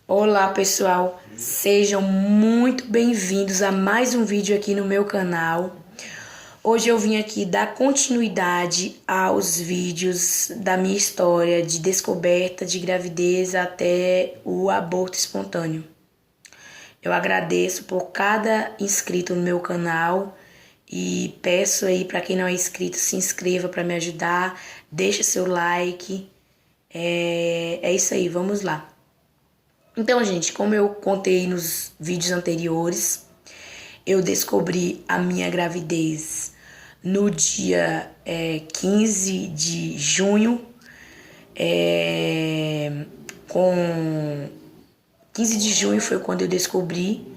Olá pessoal, sejam muito bem-vindos a mais um vídeo aqui no meu canal. Hoje eu vim aqui dar continuidade aos vídeos da minha história de descoberta de gravidez até o aborto espontâneo. Eu agradeço por cada inscrito no meu canal e peço aí para quem não é inscrito, se inscreva para me ajudar, deixa seu like. É isso aí, vamos lá. Então, gente, como eu contei nos vídeos anteriores, eu descobri a minha gravidez no dia 15 de junho, com 15 de junho foi quando eu descobri.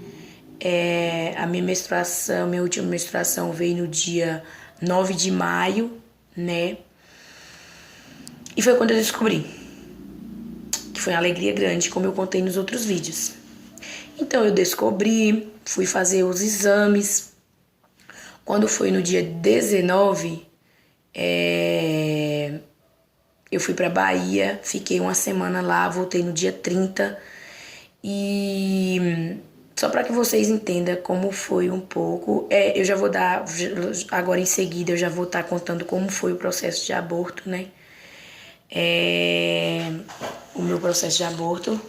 A minha menstruação, minha última menstruação veio no dia 9 de maio, né? E foi quando eu descobri. Que foi uma alegria grande, como eu contei nos outros vídeos. Então eu descobri, fui fazer os exames. Quando foi no dia 19, eu fui pra Bahia, fiquei uma semana lá, voltei no dia 30. E só para que vocês entendam como foi um pouco, eu já vou dar, agora em seguida eu já vou estar contando como foi o processo de aborto, né? O meu processo de aborto.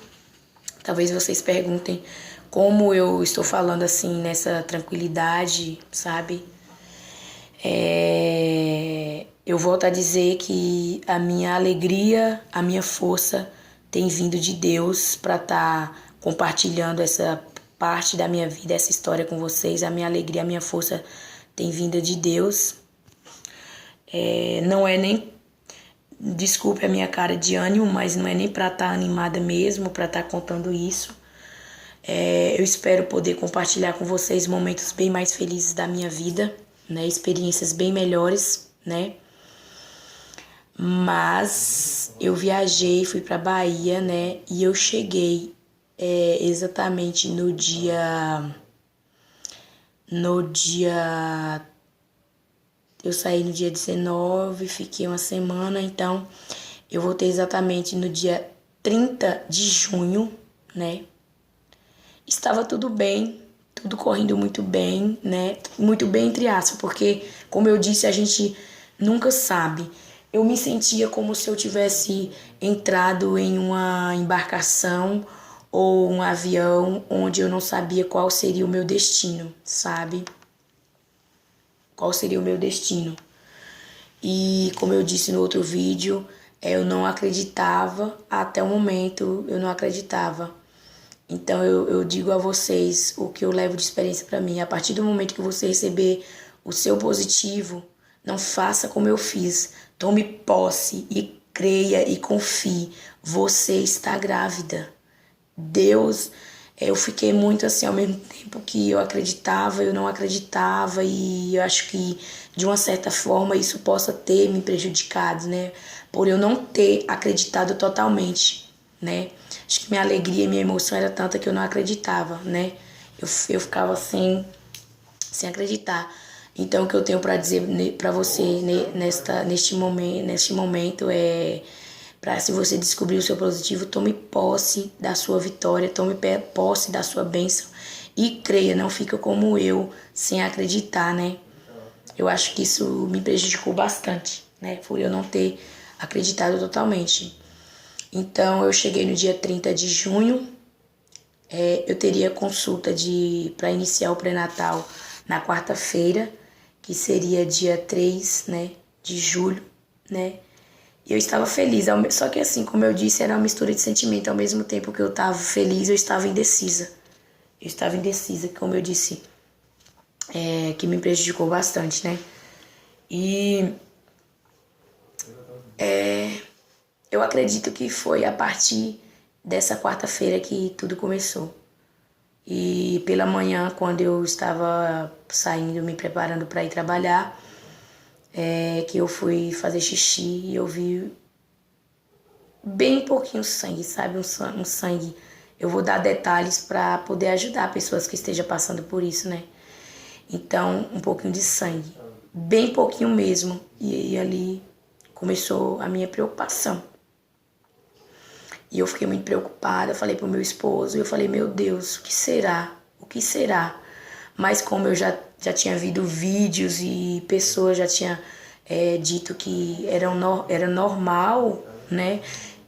Talvez vocês perguntem como eu estou falando assim nessa tranquilidade, sabe? Eu volto a dizer que a minha alegria, a minha força tem vindo de Deus para estar compartilhando essa parte da minha vida, essa história com vocês. A minha alegria, a minha força tem vindo de Deus. Não é nem, desculpe a minha cara de ânimo, mas não é nem para estar animada mesmo, para estar contando isso. Eu espero poder compartilhar com vocês momentos bem mais felizes da minha vida, né? Experiências bem melhores, né? Mas eu viajei, fui para Bahia, né? E eu cheguei exatamente no dia. Eu saí no dia 19, fiquei uma semana, então eu voltei exatamente no dia 30 de junho, né? Estava tudo bem, tudo correndo muito bem, né? Muito bem entre aspas, porque, como eu disse, a gente nunca sabe. Eu me sentia como se eu tivesse entrado em uma embarcação ou um avião onde eu não sabia qual seria o meu destino, sabe? Qual seria o meu destino. E como eu disse no outro vídeo, eu não acreditava, até o momento eu não acreditava. Então eu digo a vocês o que eu levo de experiência para mim. A partir do momento que você receber o seu positivo, não faça como eu fiz. Tome posse e creia e confie. Você está grávida. Deus, eu fiquei muito assim ao mesmo tempo que eu acreditava, eu não acreditava, e eu acho que de uma certa forma isso possa ter me prejudicado, né? Por eu não ter acreditado totalmente, né? Acho que minha alegria e minha emoção era tanta que eu não acreditava, né? Eu ficava sem acreditar. Então o que eu tenho para dizer para você neste momento é: para, se você descobrir o seu positivo, tome posse da sua vitória, tome posse da sua bênção e creia, não fica como eu, sem acreditar, né? Eu acho que isso me prejudicou bastante, né? Por eu não ter acreditado totalmente. Então, eu cheguei no dia 30 de junho, eu teria consulta para iniciar o pré-natal na quarta-feira, que seria dia 3, né, de julho, né? E eu estava feliz, só que assim, como eu disse, era uma mistura de sentimento. Ao mesmo tempo que eu estava feliz, eu estava indecisa. Eu estava indecisa, como eu disse, que me prejudicou bastante, né? E eu acredito que foi a partir dessa quarta-feira que tudo começou. E pela manhã, quando eu estava saindo, me preparando para ir trabalhar, que eu fui fazer xixi e eu vi bem pouquinho sangue, sabe? Um sangue. Eu vou dar detalhes para poder ajudar pessoas que estejam passando por isso, né? Então, um pouquinho de sangue. Bem pouquinho mesmo. E ali começou a minha preocupação. E eu fiquei muito preocupada, eu falei pro meu esposo, eu falei, meu Deus, o que será? O que será? Mas como eu já tinha visto vídeos e pessoas já tinham dito que era normal, né?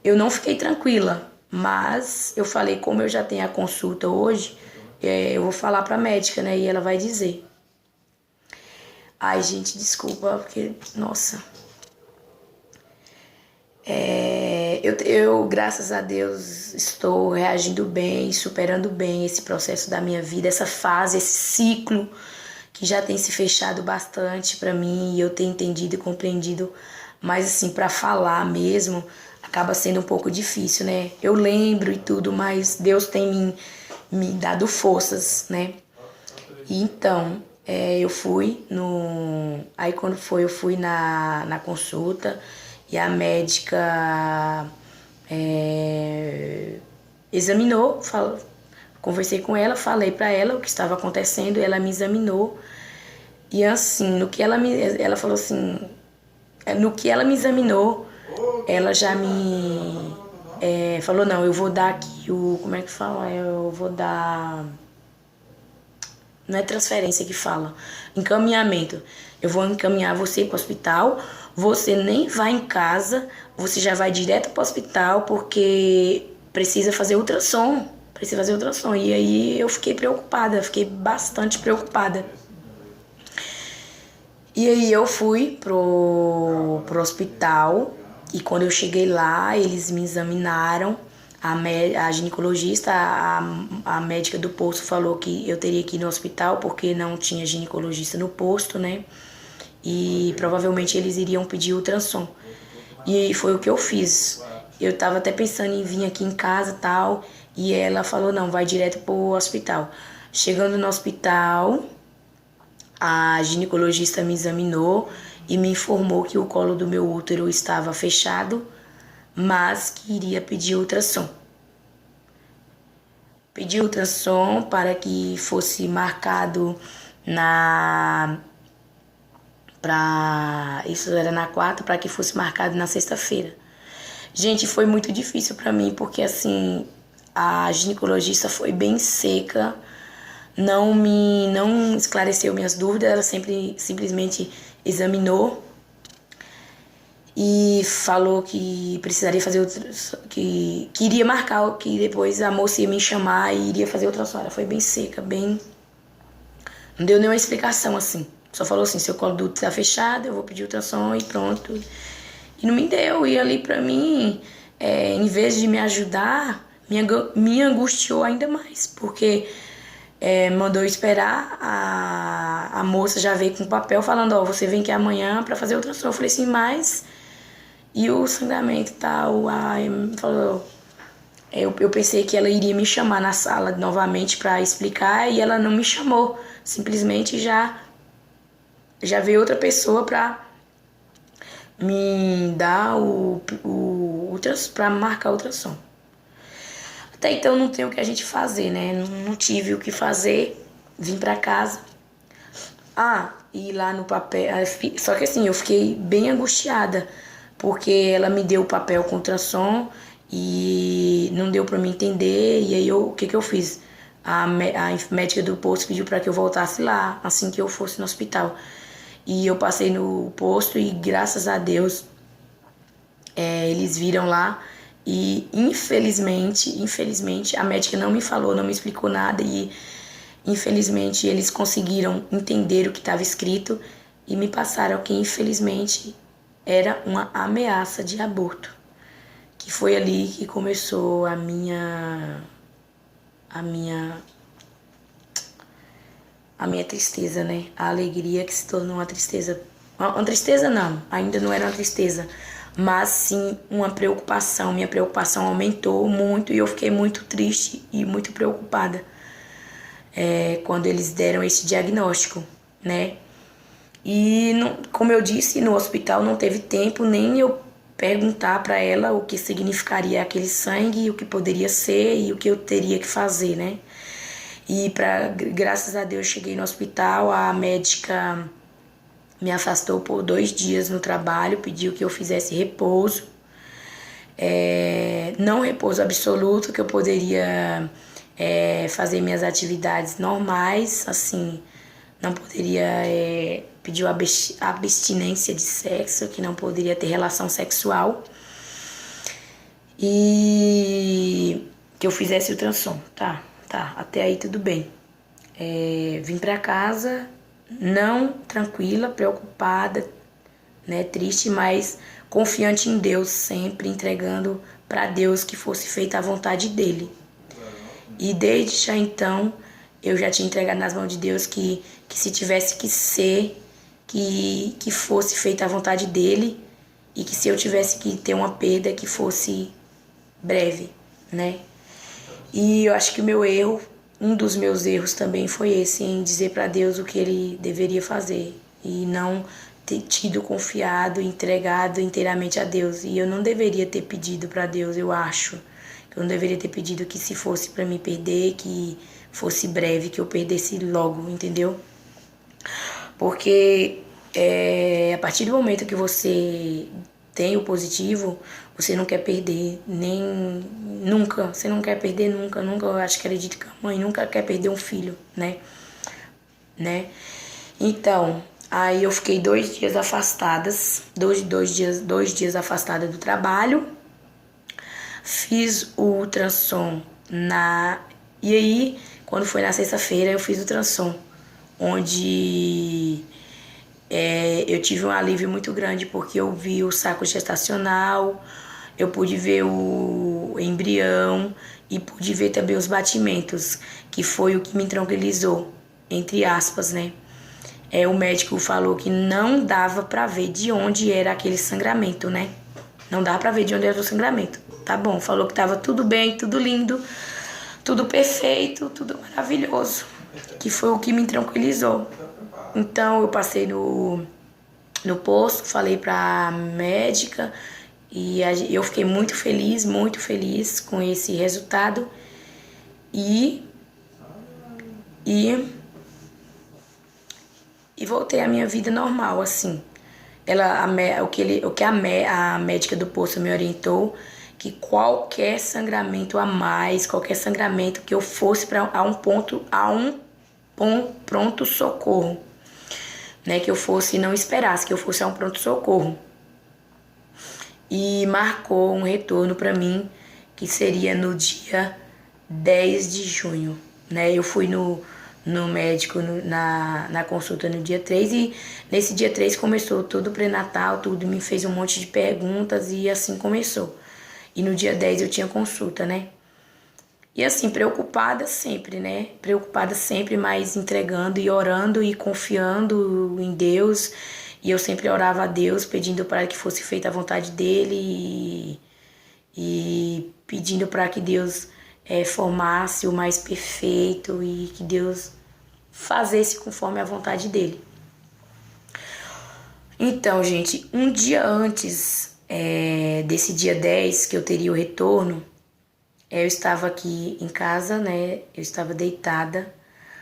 Eu não fiquei tranquila, mas eu falei, como eu já tenho a consulta hoje, eu vou falar pra médica, né? E ela vai dizer. Ai, gente, desculpa, porque, nossa. Graças a Deus, estou reagindo bem, superando bem esse processo da minha vida, essa fase, esse ciclo que já tem se fechado bastante para mim e eu tenho entendido e compreendido, mas assim, para falar mesmo, acaba sendo um pouco difícil, né? Eu lembro e tudo, mas Deus tem me dado forças, né? E então, eu fui no... Aí quando foi, eu fui na consulta e a médica examinou, conversei com ela, falei para ela o que estava acontecendo, ela me examinou e assim, ela falou assim, no que ela me examinou, ela já me falou, não, eu vou dar aqui como é que fala? Eu vou dar, não é transferência que fala, encaminhamento. Eu vou encaminhar você para o hospital, você nem vai em casa, você já vai direto para o hospital porque precisa fazer ultrassom. Precisa fazer ultrassom. E aí eu fiquei preocupada, fiquei bastante preocupada. E aí eu fui pro hospital e quando eu cheguei lá, eles me examinaram. A ginecologista, a médica do posto falou que eu teria que ir no hospital porque não tinha ginecologista no posto, né? E provavelmente eles iriam pedir ultrassom. E foi o que eu fiz. Eu tava até pensando em vir aqui em casa e tal, e ela falou, não, vai direto pro hospital. Chegando no hospital, a ginecologista me examinou e me informou que o colo do meu útero estava fechado, mas que iria pedir ultrassom. Pedi ultrassom para que fosse marcado isso era na quarta, para que fosse marcado na sexta-feira. Gente, foi muito difícil para mim, porque assim, a ginecologista foi bem seca, não esclareceu minhas dúvidas, ela simplesmente examinou e falou que precisaria fazer que iria marcar, que depois a moça ia me chamar e iria fazer ultrassom. Ela foi bem seca, não deu nenhuma explicação assim. Só falou assim, seu colo do útero tá fechado, eu vou pedir ultrassom e pronto. E não me deu. E ali pra mim, em vez de me ajudar, me angustiou ainda mais. Porque mandou esperar, a moça já veio com um papel falando, ó, você vem aqui amanhã pra fazer ultrassom. Eu falei assim, mas... E o sangramento e tal, falou... Eu pensei que ela iria me chamar na sala novamente pra explicar e ela não me chamou. Simplesmente já veio outra pessoa pra me dar pra marcar o ultrassom. Até então não tem o que a gente fazer, né? Não tive o que fazer, vim pra casa. E lá no papel... Só que assim, eu fiquei bem angustiada, porque ela me deu o papel com ultrassom e não deu pra mim entender. E aí o que eu fiz? A médica do posto pediu pra que eu voltasse lá, assim que eu fosse no hospital. E eu passei no posto e, graças a Deus, eles viram lá e, infelizmente, a médica não me falou, não me explicou nada e, infelizmente, eles conseguiram entender o que estava escrito e me passaram que, infelizmente, era uma ameaça de aborto. Que foi ali que começou a minha tristeza, né? A alegria que se tornou uma tristeza. Uma tristeza não, ainda não era uma tristeza, mas sim uma preocupação. Minha preocupação aumentou muito e eu fiquei muito triste e muito preocupada quando eles deram esse diagnóstico, né? E, como eu disse, no hospital não teve tempo nem eu perguntar para ela o que significaria aquele sangue, o que poderia ser e o que eu teria que fazer, né? E graças a Deus cheguei no hospital, a médica me afastou por 2 dias no trabalho, pediu que eu fizesse repouso. não repouso absoluto, que eu poderia fazer minhas atividades normais, assim, não poderia pedir abstinência de sexo, que não poderia ter relação sexual, e que eu fizesse ultrassom. Tá, até aí tudo bem. Vim pra casa, não tranquila, preocupada, né, triste, mas confiante em Deus, sempre entregando para Deus que fosse feita a vontade dele. E desde já então, eu já tinha entregado nas mãos de Deus que se tivesse que ser, que fosse feita a vontade dele, e que se eu tivesse que ter uma perda, que fosse breve, né? E eu acho que um dos meus erros também foi esse, em dizer para Deus o que ele deveria fazer e não ter tido confiado, entregado inteiramente a Deus. E eu não deveria ter pedido para Deus, eu acho. Eu não deveria ter pedido que se fosse para me perder, que fosse breve, que eu perdesse logo, entendeu? Porque a partir do momento que você tem o positivo, você não quer perder nunca. Você não quer perder nunca. Eu acho que acredito que a mãe nunca quer perder um filho, né? Então, aí eu fiquei 2 dias afastadas, dois dias afastada do trabalho. Fiz o ultrassom E aí, quando foi na sexta-feira, eu fiz o ultrassom, onde eu tive um alívio muito grande, porque eu vi o saco gestacional, eu pude ver o embrião e pude ver também os batimentos, que foi o que me tranquilizou, entre aspas, né? O médico falou que não dava pra ver de onde era aquele sangramento, né? Não dava pra ver de onde era o sangramento. Tá bom, falou que tava tudo bem, tudo lindo, tudo perfeito, tudo maravilhoso, que foi o que me tranquilizou. Então eu passei no posto, falei pra médica e eu fiquei muito feliz com esse resultado e voltei à minha vida normal, assim. O que a médica do posto me orientou, que qualquer sangramento a mais, qualquer sangramento que eu fosse a um pronto-socorro, né? Que eu fosse, não esperasse, que eu fosse a um pronto-socorro. E marcou um retorno para mim, que seria no dia 10 de junho, né? Eu fui no médico na consulta no dia 3 e nesse dia 3 começou todo o pré-natal, tudo, me fez um monte de perguntas e assim começou. E no dia 10 eu tinha consulta, né? E assim, preocupada sempre, né? Preocupada sempre, mas entregando e orando e confiando em Deus. E eu sempre orava a Deus, pedindo para que fosse feita a vontade dele e pedindo para que Deus formasse o mais perfeito e que Deus fazesse conforme a vontade dele. Então, gente, um dia antes desse dia 10, que eu teria o retorno, eu estava aqui em casa, né? Eu estava deitada.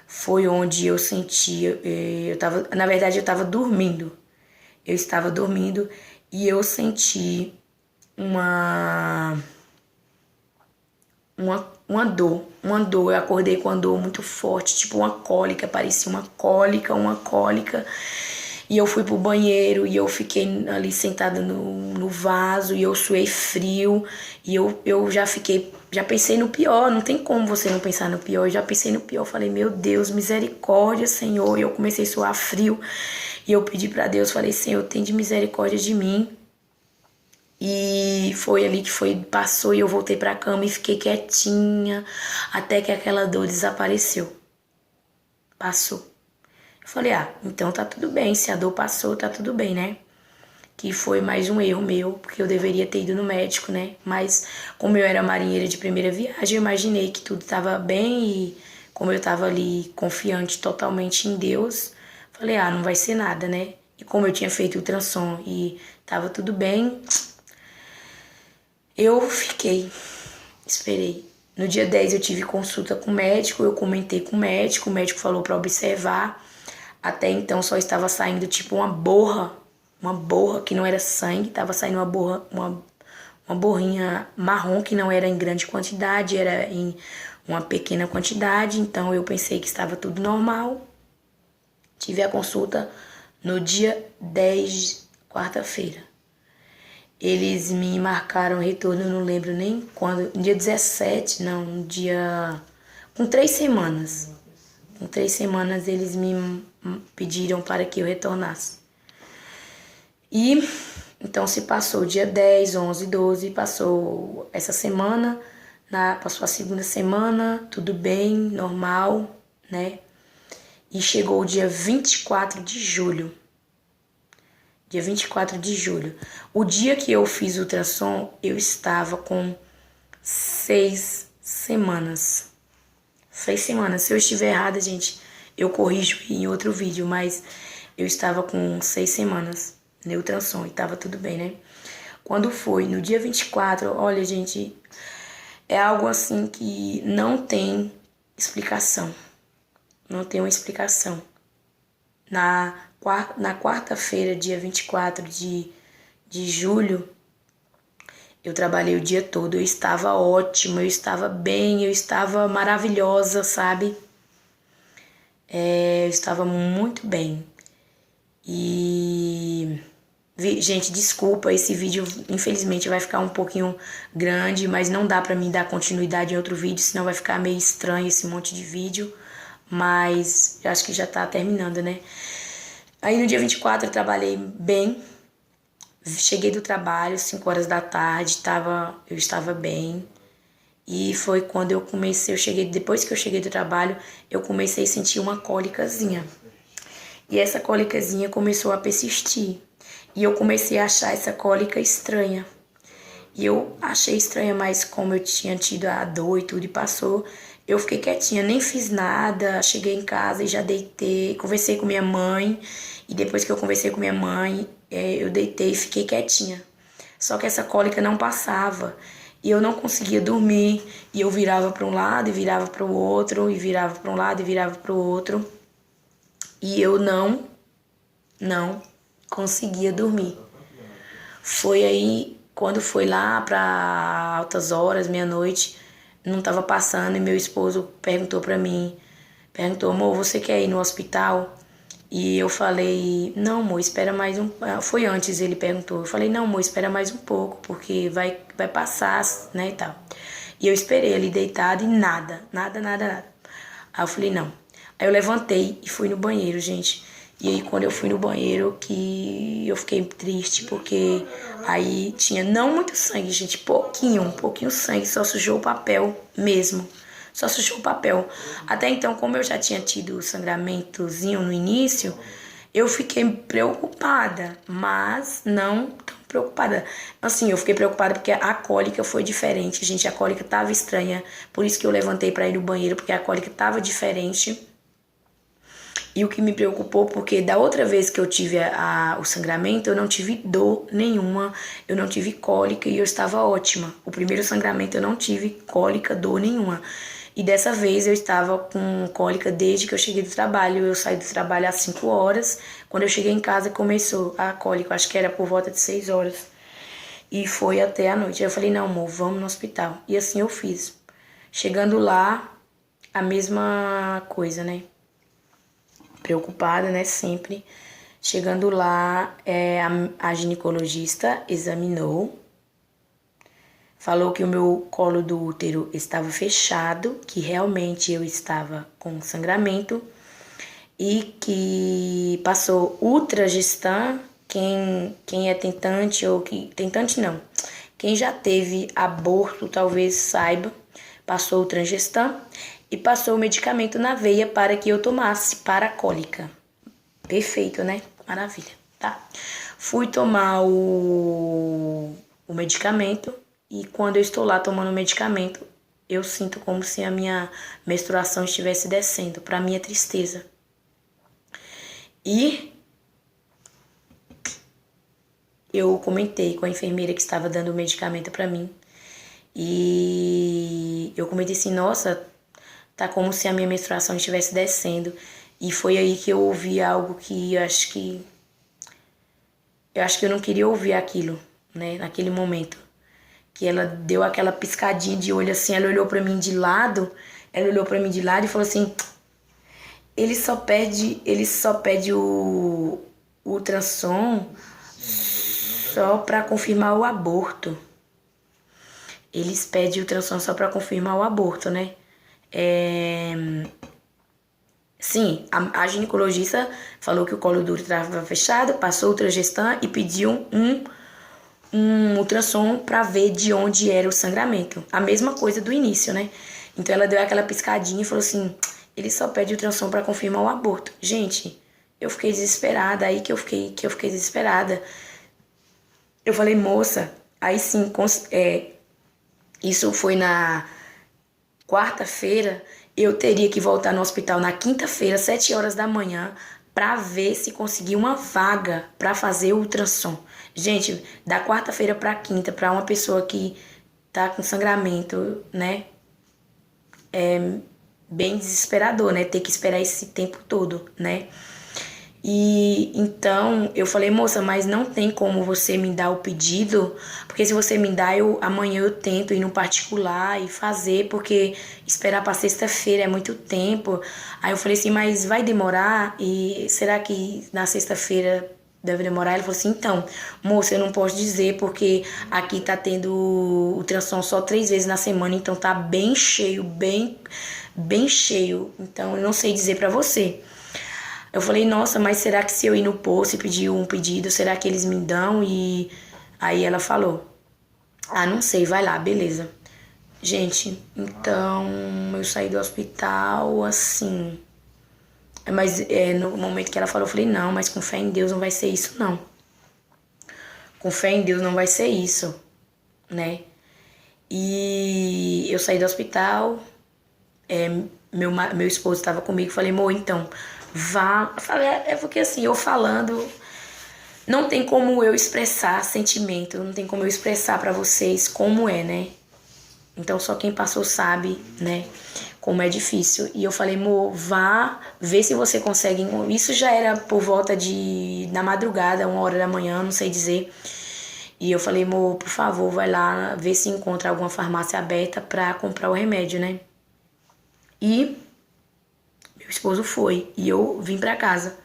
Foi onde eu senti... Na verdade, eu estava dormindo. Eu estava dormindo e eu senti uma dor. Eu acordei com uma dor muito forte, tipo uma cólica, parecia uma cólica. E eu fui pro banheiro e eu fiquei ali sentada no vaso e eu suei frio. E eu já pensei no pior, não tem como você não pensar no pior. Eu já pensei no pior, falei, meu Deus, misericórdia, Senhor. E eu comecei a suar frio e eu pedi pra Deus, falei, Senhor, tem de misericórdia de mim. E foi ali que passou e eu voltei pra cama e fiquei quietinha até que aquela dor desapareceu. Passou. Eu falei, então tá tudo bem, se a dor passou, tá tudo bem, né? Que foi mais um erro meu, porque eu deveria ter ido no médico, né? Mas como eu era marinheira de primeira viagem, eu imaginei que tudo tava bem e como eu tava ali confiante totalmente em Deus, falei, não vai ser nada, né? E como eu tinha feito o ultrassom e tava tudo bem, eu esperei. No dia 10 eu tive consulta com o médico, eu comentei com o médico falou pra observar. Até então só estava saindo tipo uma borra que não era sangue, estava saindo uma borrinha marrom que não era em grande quantidade, era em uma pequena quantidade, então eu pensei que estava tudo normal. Tive a consulta no dia 10, quarta-feira. Eles me marcaram retorno, eu não lembro nem quando, no dia 17, não, no dia... com 3 semanas. Com 3 semanas eles me pediram para que eu retornasse. E então se passou o dia 10, 11, 12, passou essa semana, passou a segunda semana, tudo bem, normal, né? E chegou o dia 24 de julho. Dia 24 de julho. O dia que eu fiz o ultrassom, eu estava com 6 semanas. 6 semanas. Se eu estiver errada, gente, eu corrijo em outro vídeo, mas eu estava com 6 semanas no ultrassom e estava tudo bem, né? Quando foi no dia 24, olha, gente, é algo assim que não tem explicação. Não tem uma explicação. Na quarta-feira, dia 24 de julho, eu trabalhei o dia todo, eu estava ótima, eu estava bem, eu estava maravilhosa, sabe? Eu estava muito bem. E... gente, desculpa, esse vídeo infelizmente vai ficar um pouquinho grande, mas não dá pra mim dar continuidade em outro vídeo, senão vai ficar meio estranho esse monte de vídeo. Mas eu acho que já tá terminando, né? Aí no dia 24 eu trabalhei bem. Cheguei do trabalho, 5 horas da tarde, eu estava bem. E foi quando depois que eu cheguei do trabalho, eu comecei a sentir uma cólicazinha. E essa cólicazinha começou a persistir. E eu comecei a achar essa cólica estranha. E eu achei estranha, mas como eu tinha tido a dor e tudo e passou, eu fiquei quietinha, nem fiz nada. Cheguei em casa e já deitei, conversei com minha mãe. E depois que eu conversei com minha mãe, eu deitei e fiquei quietinha. Só que essa cólica não passava. E eu não conseguia dormir. E eu virava para um lado e virava para o outro. E virava para um lado e virava para o outro. E eu não conseguia dormir. Foi aí, quando foi lá para altas horas, meia-noite, não estava passando e meu esposo perguntou para mim, amor, você quer ir no hospital? E eu falei, não, amor, espera mais um... Foi antes, ele perguntou. Eu falei, não, amor, espera mais um pouco, porque vai passar, né, e tal. E eu esperei ali deitada e nada. Aí eu falei, não. Aí eu levantei e fui no banheiro, gente. E aí quando eu fui no banheiro que eu fiquei triste, porque aí tinha não muito sangue, gente, um pouquinho sangue, só sujou o papel mesmo. Só sujou o papel. Até então, como eu já tinha tido sangramentozinho no início, eu fiquei preocupada, mas não tão preocupada. Assim, eu fiquei preocupada porque a cólica foi diferente, gente. A cólica tava estranha, por isso que eu levantei para ir no banheiro, porque a cólica tava diferente. E o que me preocupou, porque da outra vez que eu tive o sangramento, eu não tive dor nenhuma, eu não tive cólica e eu estava ótima. O primeiro sangramento eu não tive cólica, dor nenhuma. E dessa vez eu estava com cólica desde que eu cheguei do trabalho. Eu saí do trabalho às 5 horas. Quando eu cheguei em casa começou a cólica, acho que era por volta de 6 horas. E foi até a noite. Aí eu falei, não, amor, vamos no hospital. E assim eu fiz. Chegando lá, a mesma coisa, né? Preocupada, né, sempre. Chegando lá, a ginecologista examinou, falou que o meu colo do útero estava fechado, que realmente eu estava com sangramento e que passou Ultragestan, quem é tentante ou que... Tentante não, quem já teve aborto talvez saiba, passou o Transgestan e passou o medicamento na veia para que eu tomasse para a cólica. Perfeito, né? Maravilha, tá? Fui tomar o medicamento e quando eu estou lá tomando o medicamento, eu sinto como se a minha menstruação estivesse descendo, para minha tristeza. E eu comentei com a enfermeira que estava dando o medicamento para mim. E eu comentei assim, nossa, tá como se a minha menstruação estivesse descendo. E foi aí que eu ouvi algo que eu acho que eu não queria ouvir aquilo, né, naquele momento. que ela deu aquela piscadinha de olho assim, ela olhou pra mim de lado, e falou assim, ele só pede o ultrassom só pra confirmar o aborto. Eles pedem ultrassom só pra confirmar o aborto, né? Sim, a ginecologista falou que o colo do útero estava fechado, passou o ultragestan e pediu um ultrassom para ver de onde era o sangramento. A mesma coisa do início, né? Então ela deu aquela piscadinha e falou assim, ele só pede ultrassom para confirmar o aborto. Gente, eu fiquei desesperada, aí que eu fiquei desesperada. Eu falei, moça, aí sim, isso foi na quarta-feira, eu teria que voltar no hospital na quinta-feira, 7 horas da manhã, para ver se conseguia uma vaga para fazer o ultrassom. Gente, da quarta-feira para quinta, para uma pessoa que tá com sangramento, né? É bem desesperador, né? Ter que esperar esse tempo todo, né? E então eu falei, moça, mas não tem como você me dar o pedido, porque se você me dá, amanhã eu tento ir no particular e fazer, porque esperar para sexta-feira é muito tempo. Aí eu falei assim, mas vai demorar? E será que na sexta-feira deve demorar? Ela falou assim, então, moça, eu não posso dizer, porque aqui tá tendo ultrassom só 3 vezes na semana, então tá bem cheio, bem cheio. Então eu não sei dizer para você. Eu falei, nossa, mas será que se eu ir no posto e pedir um pedido, será que eles me dão? E aí ela falou, ah, não sei, vai lá, beleza. Gente, então eu saí do hospital assim. Mas no momento que ela falou, eu falei, não, mas com fé em Deus não vai ser isso, não. Com fé em Deus não vai ser isso, né? E eu saí do hospital, meu esposo estava comigo, falei, amor, então, vá. Eu falei, é porque assim, eu falando, não tem como eu expressar sentimento, não tem como eu expressar pra vocês como é, né? Então só quem passou sabe, né, como é difícil. E eu falei, amor, vá ver se você consegue. Isso já era por volta da madrugada, 1 hora da manhã, não sei dizer. E eu falei, amor, por favor, vai lá ver se encontra alguma farmácia aberta pra comprar o remédio, né? E meu esposo foi e eu vim pra casa.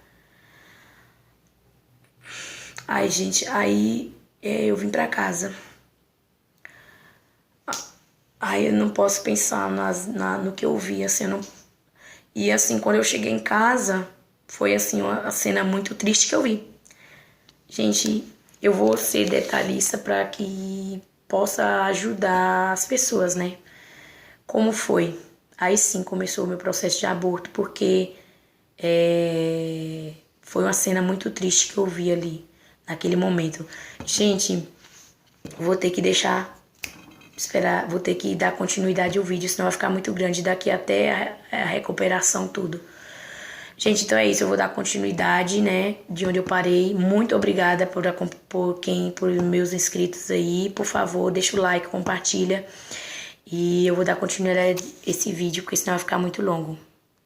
Ai, gente, aí eu vim pra casa. Aí eu não posso pensar no que eu vi, assim, eu não... E assim, quando eu cheguei em casa, foi assim, uma cena muito triste que eu vi. Gente, eu vou ser detalhista para que possa ajudar as pessoas, né? Como foi? Aí sim começou o meu processo de aborto, porque foi uma cena muito triste que eu vi ali, naquele momento. Gente, vou ter que vou ter que dar continuidade ao vídeo, senão vai ficar muito grande daqui até a recuperação, tudo. Gente, então é isso, eu vou dar continuidade, né, de onde eu parei. Muito obrigada por meus inscritos aí. Por favor, deixa o like, compartilha. E eu vou dar continuidade a esse vídeo, porque senão vai ficar muito longo.